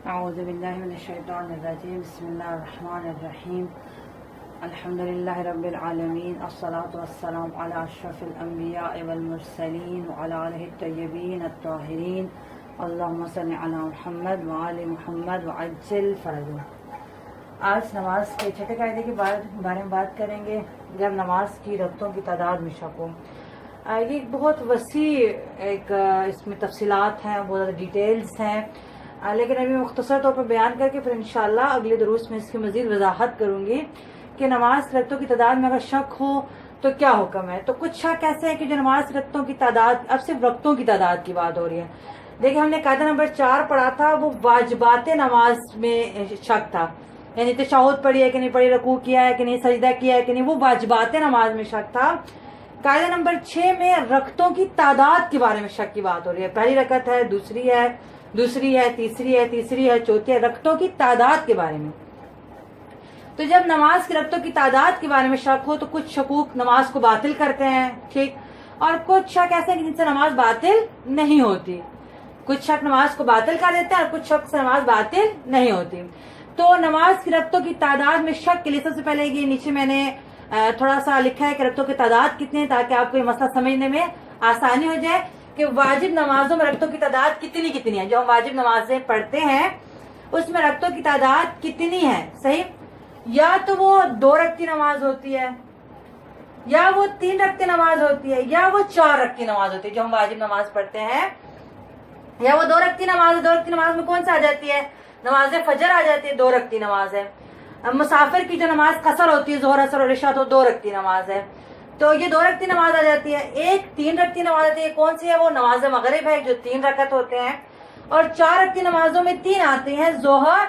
اعوذ باللہ من الشیطان الرجیم بسم اللہ الرحمن الرحیم الحمدللہ رب العالمین الصلاة والسلام علی اشرف الانبیاء والمرسلین وعلی آلہ الطیبین الطاہرین اللہم صل علی محمد وآل محمد وعجل فرجہ۔ آج نماز کے چھٹے قاعدے کے بارے میں بات کریں گے، جب نماز کی رکعتوں کی تعداد میں شک ہو۔ یہ بہت وسیع اس میں تفصیلات ہیں، بہت زیادہ ڈیٹیلز ہیں، لیکن ابھی مختصر طور پر بیان کر کے پھر انشاءاللہ اگلے دروس میں اس کی مزید وضاحت کروں گی کہ نماز کی رکعتوں کی تعداد میں اگر شک ہو تو کیا حکم ہے۔ تو کچھ شک ایسے ہیں کہ جو نماز کی رکعتوں کی تعداد، اب صرف رکعتوں کی تعداد کی بات ہو رہی ہے۔ دیکھیں ہم نے قاعدہ نمبر 4 پڑھا تھا، وہ واجبات نماز میں شک تھا، یعنی تشہد پڑھی ہے کہ نہیں پڑھی، رکوع کیا ہے کہ نہیں، سجدہ کیا ہے کہ نہیں، وہ واجبات نماز میں شک تھا۔ قاعدہ نمبر 6 میں رکعتوں کی تعداد کے بارے میں شک کی بات ہو رہی ہے، پہلی رکعت ہے، دوسری ہے، تیسری ہے، چوتھی ہے، رکعتوں کی تعداد کے بارے میں۔ تو جب نماز کی رکعتوں کی تعداد کے بارے میں شک ہو تو کچھ شکوک نماز کو باطل کرتے ہیں، ٹھیک، اور کچھ شک ایسے ہیں کہ جن سے نماز باطل نہیں ہوتی۔ کچھ شک نماز کو باطل کر دیتے ہیں اور کچھ شک سے نماز باطل نہیں ہوتی۔ تو نماز کی رکعتوں کی تعداد میں شک کے لیے سب سے پہلے یہ نیچے میں نے تھوڑا سا لکھا ہے کہ رکعتوں کی تعداد کتنی ہے، تاکہ آپ کو یہ مسئلہ سمجھنے میں آسانی ہو جائے کہ واجب نمازوں میں رکعتوں کی تعداد کتنی ہے۔ جو ہم واجب نمازیں پڑھتے ہیں اس میں رکعتوں کی تعداد کتنی ہے، صحیح؟ یا تو وہ 2 رکعتی نماز ہوتی ہے، یا وہ 3 رکعتی نماز ہوتی ہے، یا وہ 4 رکعتی نماز ہوتی ہے جو ہم واجب نماز پڑھتے ہیں، یا وہ 2 رکعتی نماز ہے۔ 2 رکعتی نماز میں کون سا آ جاتی ہے؟ نماز فجر آ جاتی ہے، 2 رکعتی نماز ہے۔ مسافر کی جو نماز قصر ہوتی ہے، ظہر اثر اور عشاء، تو 2 رکعتی نماز ہے، تو یہ 2 رکعتی نماز آ جاتی ہے۔ ایک 3 رکعتی نماز آتی ہے، کون سی ہے؟ وہ نماز مغرب ہے جو 3 رکعت ہوتے ہیں، اور 4 رکعتی نمازوں میں 3 آتی ہیں، ظہر،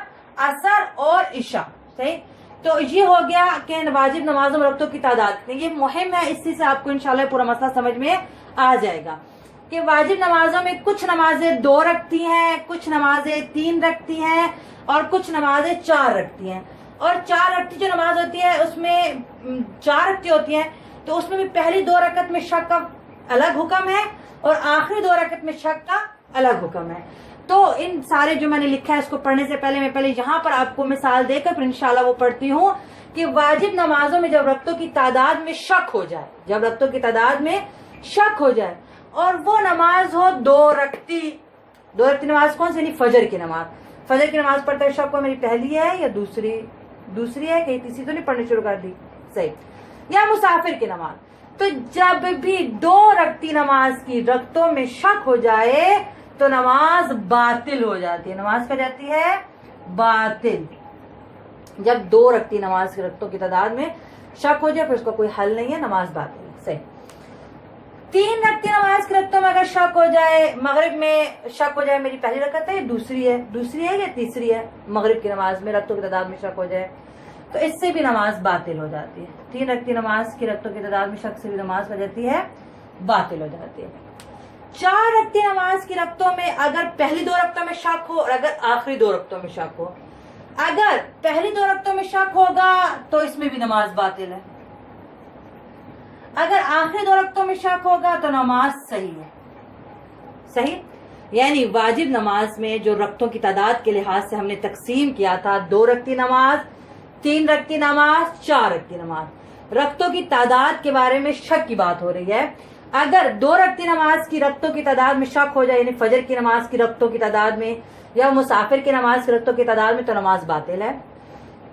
عصر اور عشاء، صحیح؟ تو یہ ہو گیا کہ واجب نمازوں میں رکعتوں کی تعداد، یہ مہم ہے، اسی سے آپ کو انشاءاللہ پورا مسئلہ سمجھ میں آ جائے گا کہ واجب نمازوں میں کچھ نمازیں 2 رکعتی ہیں، کچھ نمازیں 3 رکعتی ہیں، اور کچھ نمازیں 4 رکعتی ہیں۔ اور 4 رکعتی جو نماز ہوتی ہے اس میں 4 رکعتی ہوتی ہیں، تو اس میں بھی پہلی 2 رکعت میں شک کا الگ حکم ہے اور آخری 2 رکعت میں شک کا الگ حکم ہے۔ تو ان سارے جو میں نے لکھا ہے اس کو پڑھنے سے پہلے میں یہاں پر آپ کو مثال دے کر پھر انشاءاللہ وہ پڑھتی ہوں کہ واجب نمازوں میں جب رکعتوں کی تعداد میں شک ہو جائے، جب رکعتوں کی تعداد میں شک ہو جائے اور وہ نماز ہو 2 رکعتی، 2 رکعتی نماز کون سی؟ یعنی فجر کی نماز۔ فجر کی نماز پڑھتے ہوئے شک ہو میری پہلی ہے یا دوسری ہے، کہ تیسری تو نہیں پڑھنی شروع کر دی، صحیح، یا مسافر کی نماز۔ تو جب بھی 2 رکعتی نماز کی رکعتوں میں شک ہو جائے تو نماز باطل ہو جاتی ہے۔ نماز کیا جاتی ہے؟ باطل۔ جب 2 رکعتی نماز کی رکعتوں کی تعداد میں شک ہو جائے پھر اس کا کوئی حل نہیں ہے، نماز باطل ہے، صحیح۔ 3 رکعتی نماز کی رکعتوں میں اگر شک ہو جائے، مغرب میں شک ہو جائے میری پہلی رکعت ہے یا دوسری ہے یا تیسری ہے، مغرب کی نماز میں رکعتوں کی تعداد میں شک ہو جائے تو اس سے بھی نماز باطل ہو جاتی ہے۔ 3 رکعتی نماز کی رکعتوں کی تعداد میں شک سے بھی نماز ہو جاتی ہے، باطل ہو جاتی ہے۔ 4 رکعتی نماز کی رکعتوں میں اگر پہلی 2 رکعتوں میں شک ہو اور اگر آخری 2 رکعتوں میں شک ہو، اگر پہلی 2 رکعتوں میں شک ہوگا تو اس میں بھی نماز باطل ہے، اگر آخری 2 رکعتوں میں شک ہوگا تو نماز صحیح ہے، صحیح؟ یعنی واجب نماز میں جو رکعتوں کی تعداد کے لحاظ سے ہم نے تقسیم کیا تھا، 2 رکعتی نماز، 3 رکعتی نماز، 4 رکعتی نماز، رکعتوں کی تعداد کے بارے میں شک کی بات ہو رہی ہے۔ اگر 2 رکعتی نماز کی رکعتوں کی تعداد میں شک ہو جائے، یعنی فجر کی نماز کی رکعتوں کی تعداد میں یا مسافر کی نماز کی رکعتوں کی تعداد میں، تو نماز باطل ہے۔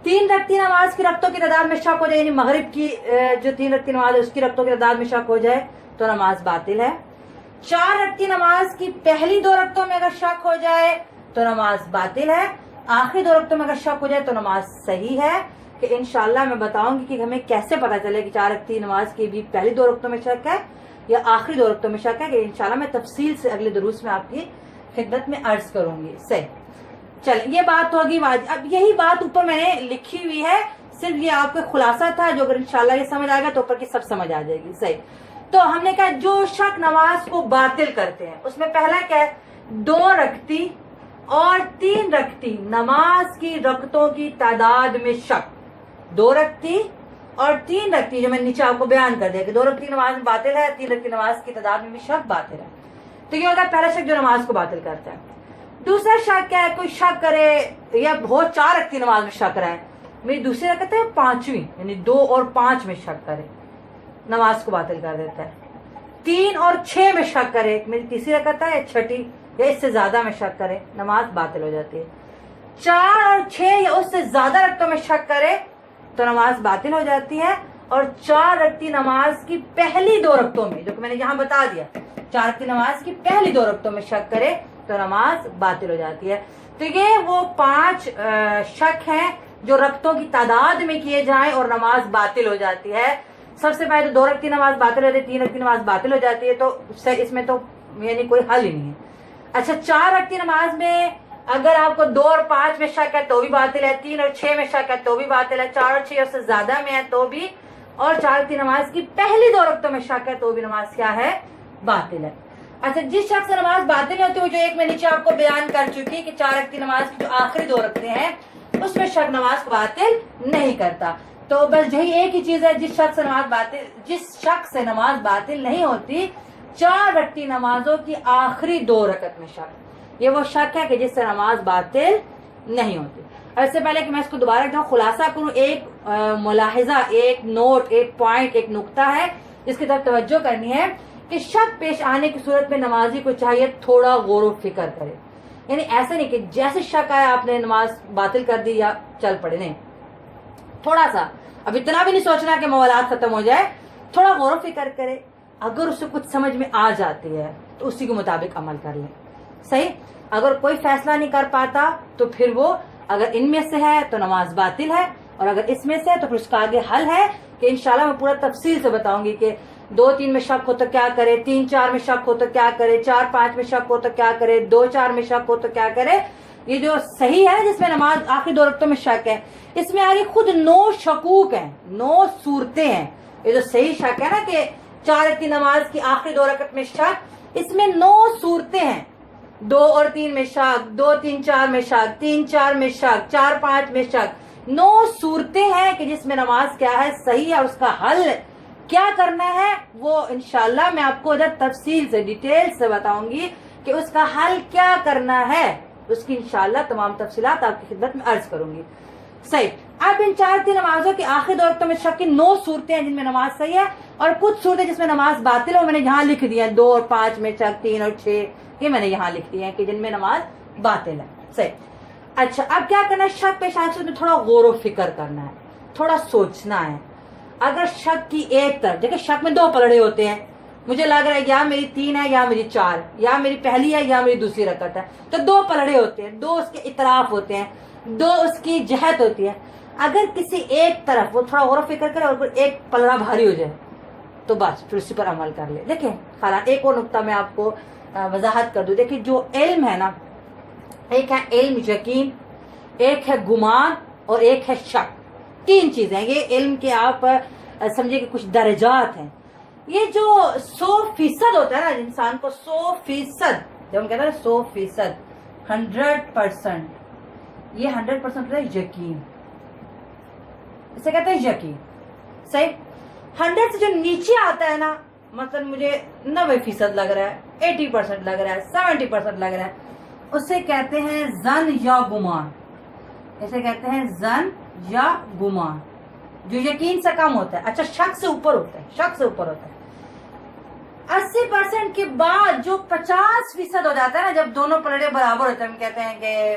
3 رکعتی نماز کی رکعتوں کی تعداد میں شک ہو جائے، یعنی مغرب کی جو 3 رکعتی نماز ہے اس کی رکعتوں کی تعداد میں شک ہو جائے تو نماز باطل ہے۔ 4 رکعتی نماز کی پہلی 2 رکعتوں میں اگر شک ہو جائے تو نماز باطل ہے، آخری 2 رکعتوں میں اگر شک ہو جائے تو نماز صحیح ہے۔ کہ انشاءاللہ میں بتاؤں گی کہ ہمیں کیسے پتا چلے کہ 4 رکعتی نماز کی بھی پہلی 2 رکعتوں میں شک ہے یا آخری 2 رکعتوں میں شک ہے، کہ انشاءاللہ میں تفصیل سے اگلے دروس میں آپ کی خدمت میں عرض کروں گی، صحیح۔ چل یہ بات ہوگی اب یہی بات اوپر میں نے لکھی ہوئی ہے، صرف یہ آپ کا خلاصہ تھا، جو اگر انشاءاللہ یہ سمجھ آئے گا تو اوپر کی سب سمجھ آ جائے گی، صحیح۔ تو ہم نے کہا جو شک نماز کو باطل کرتے ہیں اس میں پہلا کیا ہے؟ 2 رکعتی اور 3 رکعتی نماز کی رکعتوں کی تعداد میں شک، 2 رکعتی اور 3 رکعتی جو میں نیچے آپ کو بیان کر دیا کہ 2 رکعتی نماز باطل ہے، 3 رکعتی نماز کی تعداد میں بھی شک باطل ہے۔ تو یہ ہوگا پہلا شک جو نماز کو باطل کرتا ہے۔ دوسرا شک کیا ہے، کوئی شک کرے یا بہت 4 رکعت کی نماز میں شک رہا ہے، میری دوسری رکعت ہے 5ویں یعنی 2 اور 5 میں شک کرے، نماز کو باطل کر دیتا ہے۔ 3 اور 6 میں شک کرے، میری تیسری رکعت ہے یا چھٹی یا اس سے زیادہ میں شک کرے، نماز باطل ہو جاتی ہے۔ 4 اور 6 یا اس سے زیادہ رکعتوں میں شک کرے تو نماز باطل ہو جاتی ہے، اور 4 رکعتی نماز کی پہلی 2 رکعتوں میں، جو کہ میں نے یہاں بتا دیا، 4 رکعتی نماز کی پہلی 2 رکعتوں میں شک کرے تو نماز باطل ہو جاتی ہے۔ تو یہ وہ 5 شک ہیں جو رکعتوں کی تعداد میں کیے جائیں اور نماز باطل ہو جاتی ہے۔ سب سے پہلے 2 رکعتی نماز باطل ہو جاتی ہے، 3 رکعتی نماز باطل ہو جاتی ہے، تو اس میں تو یعنی کوئی حل ہی نہیں ہے۔ اچھا 4 رکعتی نماز میں اگر آپ کو 2 اور 5 میں شک ہے تو بھی باطل ہے، 3 اور 6 میں شک ہے تو بھی باطل ہے، 4 اور 6 سے زیادہ میں ہے تو بھی، اور 4 رکعتی نماز کی پہلی 2 رکعتوں میں شک ہے تو بھی نماز کیا ہے؟ باطل ہے۔ اچھا جس شخص سے نماز باطل ہوتی ہے، جو ایک میں نیچے آپ کو بیان کر چکی کہ 4 رکعتی نماز کی جو آخری 2 رکعتیں ہیں اس میں شک نماز کو باطل نہیں کرتا۔ تو بس یہی ایک ہی چیز ہے، جس شخص سے نماز باطل نہیں ہوتی، 4 رکعتی نمازوں کی آخری 2 رکعت میں شک، یہ وہ شک ہے کہ جس سے نماز باطل نہیں ہوتی۔ اور اس سے پہلے کہ میں اس کو دوبارہ ایک خلاصہ کروں، ایک ملاحظہ، ایک نوٹ، ایک پوائنٹ، ایک نقطہ ہے جس کی طرف توجہ کرنی ہے کہ شک پیش آنے کی صورت میں نمازی کو چاہیے تھوڑا غور و فکر کرے، یعنی ایسا نہیں کہ جیسے شک آیا آپ نے نماز باطل کر دی یا چل پڑے، نہیں، تھوڑا سا، اب اتنا بھی نہیں سوچنا کہ موالات ختم ہو جائے، تھوڑا غور و فکر کرے، اگر اسے کچھ سمجھ میں آ جاتی ہے تو اسی کے مطابق عمل کر لیں، صحیح۔ اگر کوئی فیصلہ نہیں کر پاتا تو پھر وہ اگر ان میں سے ہے تو نماز باطل ہے، اور اگر اس میں سے ہے تو پھر اس کا آگے حل ہے کہ انشاءاللہ میں پورا تفصیل سے بتاؤں گی کہ 2 3 میں شک ہو تو کیا کرے، 3 4 میں شک ہو تو کیا کرے، 4 5 میں شک ہو تو کیا کرے، 2 4 میں شک ہو تو کیا کرے۔ یہ جو صحیح ہے جس میں نماز آخری 2 رکعتوں میں شک ہے، اس میں آگے خود 9 شکوک ہیں، 9 صورتیں ہیں۔ یہ جو صحیح شک ہے نا کہ 4 رکعتی نماز کی آخری 2 رکعت میں شک، اس میں 9 صورتیں ہیں، 2 اور 3 میں شک، 2 3 4 میں شک، 3 4 میں شک، 4 5 میں شک، 9 صورتیں ہیں کہ جس میں نماز کیا ہے؟ صحیح ہے۔ اور اس کا حل کیا کرنا ہے وہ انشاءاللہ میں آپ کو ادھر تفصیل سے ڈیٹیل سے بتاؤں گی کہ اس کا حل کیا کرنا ہے، اس کی انشاءاللہ تمام تفصیلات آپ کی خدمت میں عرض کروں گی، صحیح۔ اب ان 4 رکعتی نمازوں کی آخری 2 رکعتوں میں شک کی 9 صورتیں ہیں جن میں نماز صحیح ہے، اور کچھ صورتیں جس میں نماز باطل ہے، میں نے یہاں لکھ دی ہیں، 2 اور 5 میں شک، 3 اور 6 یہ میں نے یہاں لکھ دی ہیں کہ جن میں نماز باطل ہے، صحیح۔ اچھا اب کیا کرنا ہے؟ شک پیش آنے سے تھوڑا غور و فکر کرنا ہے، تھوڑا سوچنا ہے۔ اگر شک کی ایک طرف، دیکھیں شک میں 2 پلڑے ہوتے ہیں، مجھے لگ رہا ہے یا میری 3 ہے یا میری 4، یا میری پہلی ہے یا میری دوسری رکعت ہے، تو 2 پلڑے ہوتے ہیں، 2 اس کے اطراف ہوتے ہیں، 2 اس کی جہت ہوتی ہے۔ اگر کسی ایک طرف وہ تھوڑا غور و فکر کرے اور ایک پلڑا بھاری ہو جائے تو بس پھر اسی پر عمل کر لے۔ دیکھیں حالانکہ ایک اور نقطہ میں آپ کو وضاحت کر دوں، دیکھیں جو علم ہے نا، ایک ہے علم یقین، ایک ہے گمان اور ایک ہے شک، 3 چیزیں۔ یہ علم کے آپ سمجھے کہ کچھ درجات ہیں۔ یہ جو 100% ہوتا ہے نا انسان کو، 100%، جب ہم کہتے ہیں 100%، 100%، یہ 100% ہوتا ہے یقین، اسے کہتے ہیں یقین، صحیح۔ 100 سے جو نیچے آتا ہے نا، مثلا مجھے 90% لگ رہا ہے، 80% لگ رہا ہے، 70% لگ رہا ہے، اسے کہتے ہیں ظن یا گمان، اسے کہتے ہیں ظن یا گمان، جو یقین سے کم ہوتا ہے۔ اچھا شک سے اوپر ہوتا ہے، شک سے اوپر ہوتا ہے 80% کے بعد جو 50% ہو جاتا ہے نا، جب دونوں پلڑے برابر ہوتے ہیں، ہم کہتے ہیں کہ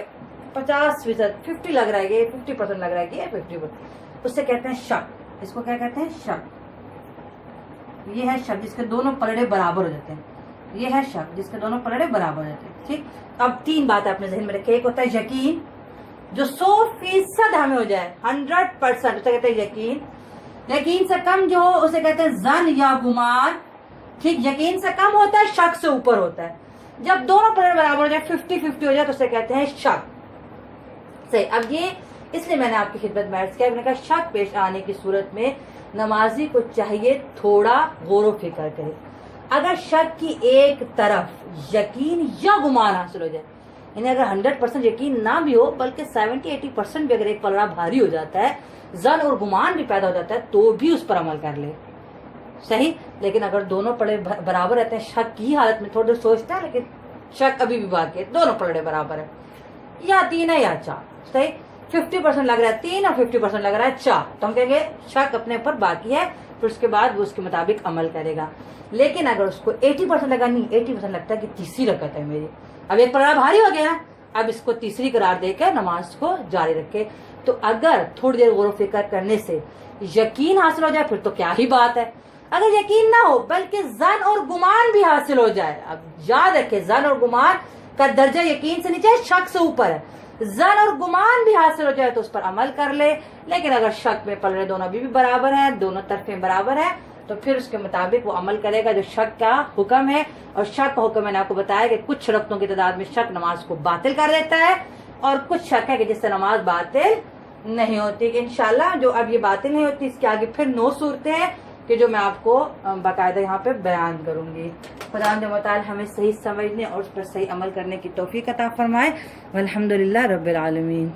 50%، 50 لگ رہا ہے کہ 50% لگ رہا ہے کہ 50%، اس سے کہتے ہیں شک۔ اس کو کیا کہتے ہیں؟ شک۔ یہ ہے شک جس کے دونوں پلڑے برابر ہو جاتے ہیں، یہ ہے شک جس کے دونوں پلڑے برابر ہو جاتے ہیں، ٹھیک۔ اب 3 باتیں اپنے ذہن میں رکھیں، ایک ہوتا ہے یقین جو 100% ہمیں ہو جائے، 100%، اسے کہتے ہیں یقین۔ یقین سے کم جو ہو اسے کہتے ہیں ظن یا گمان، ٹھیک۔ یقین سے کم ہوتا ہے، شک سے اوپر ہوتا ہے۔ جب دونوں پلڑے برابر ہو جائے، 50-50 ہو جائے، تو اسے کہتے ہیں شک، صحیح۔ اب یہ اس لیے میں نے آپ کی خدمت میں عرض کیا، میں نے کہا شک پیش آنے کی صورت میں نمازی کو چاہیے تھوڑا غور و فکر کرے۔ اگر شک کی ایک طرف یقین یا گمان حاصل ہو جائے، یعنی اگر 100% یقین نہ بھی ہو بلکہ 70-80% بھی اگر ایک پلڑا بھاری ہو جاتا ہے، ظن اور گمان بھی پیدا ہو جاتا ہے، تو بھی اس پر عمل کر لے، صحیح۔ لیکن اگر دونوں پلڑے برابر رہتے ہیں، شک کی حالت میں تھوڑی دیر سوچتا ہے لیکن شک ابھی بھی باقی ہے، دونوں پلڑے برابر ہے، یا 3 ہے یا 4. صحیح، 50% لگ رہا ہے 3 اور 50% لگ رہا ہے 4، تو ہم کہیں گے شک اپنے اوپر باقی ہے، پھر اس کے بعد وہ اس کے مطابق عمل کرے گا. لیکن اگر اس کو 80% لگا، نہیں 80% لگتا ہے کہ تیسری رکعت ہے میری، اب ایک پلڑا بھاری ہو گیا، اب اس کو تیسری قرار دے کر نماز کو جاری رکھے. تو اگر تھوڑی دیر غور و فکر کرنے سے یقین حاصل ہو جائے پھر تو کیا ہی بات ہے. اگر یقین نہ ہو بلکہ ظن اور گمان بھی حاصل ہو جائے، اب یاد رکھے ظن اور گمان کا درجہ یقین سے نیچے ہے، شک سے اوپر ہے. ظن اور گمان بھی حاصل ہو جائے تو اس پر عمل کر لے. لیکن اگر شک میں پلڑے دونوں بھی برابر ہیں، دونوں طرفیں برابر ہیں، تو پھر اس کے مطابق وہ عمل کرے گا جو شک کا حکم ہے. اور شک کا حکم میں نے آپ کو بتایا کہ کچھ رکعتوں کی تعداد میں شک نماز کو باطل کر دیتا ہے، اور کچھ شک ہے کہ جس سے نماز باطل نہیں ہوتی. کہ انشاءاللہ جو اب یہ باطل نہیں ہوتی، اس کے آگے پھر 9 صورتیں ہیں کہ جو میں آپ کو باقاعدہ یہاں پہ بیان کروں گی. خدا متعال ہمیں صحیح سمجھنے اور اس پر صحیح عمل کرنے کی توفیق عطا فرمائے. والحمدللہ رب العالمین.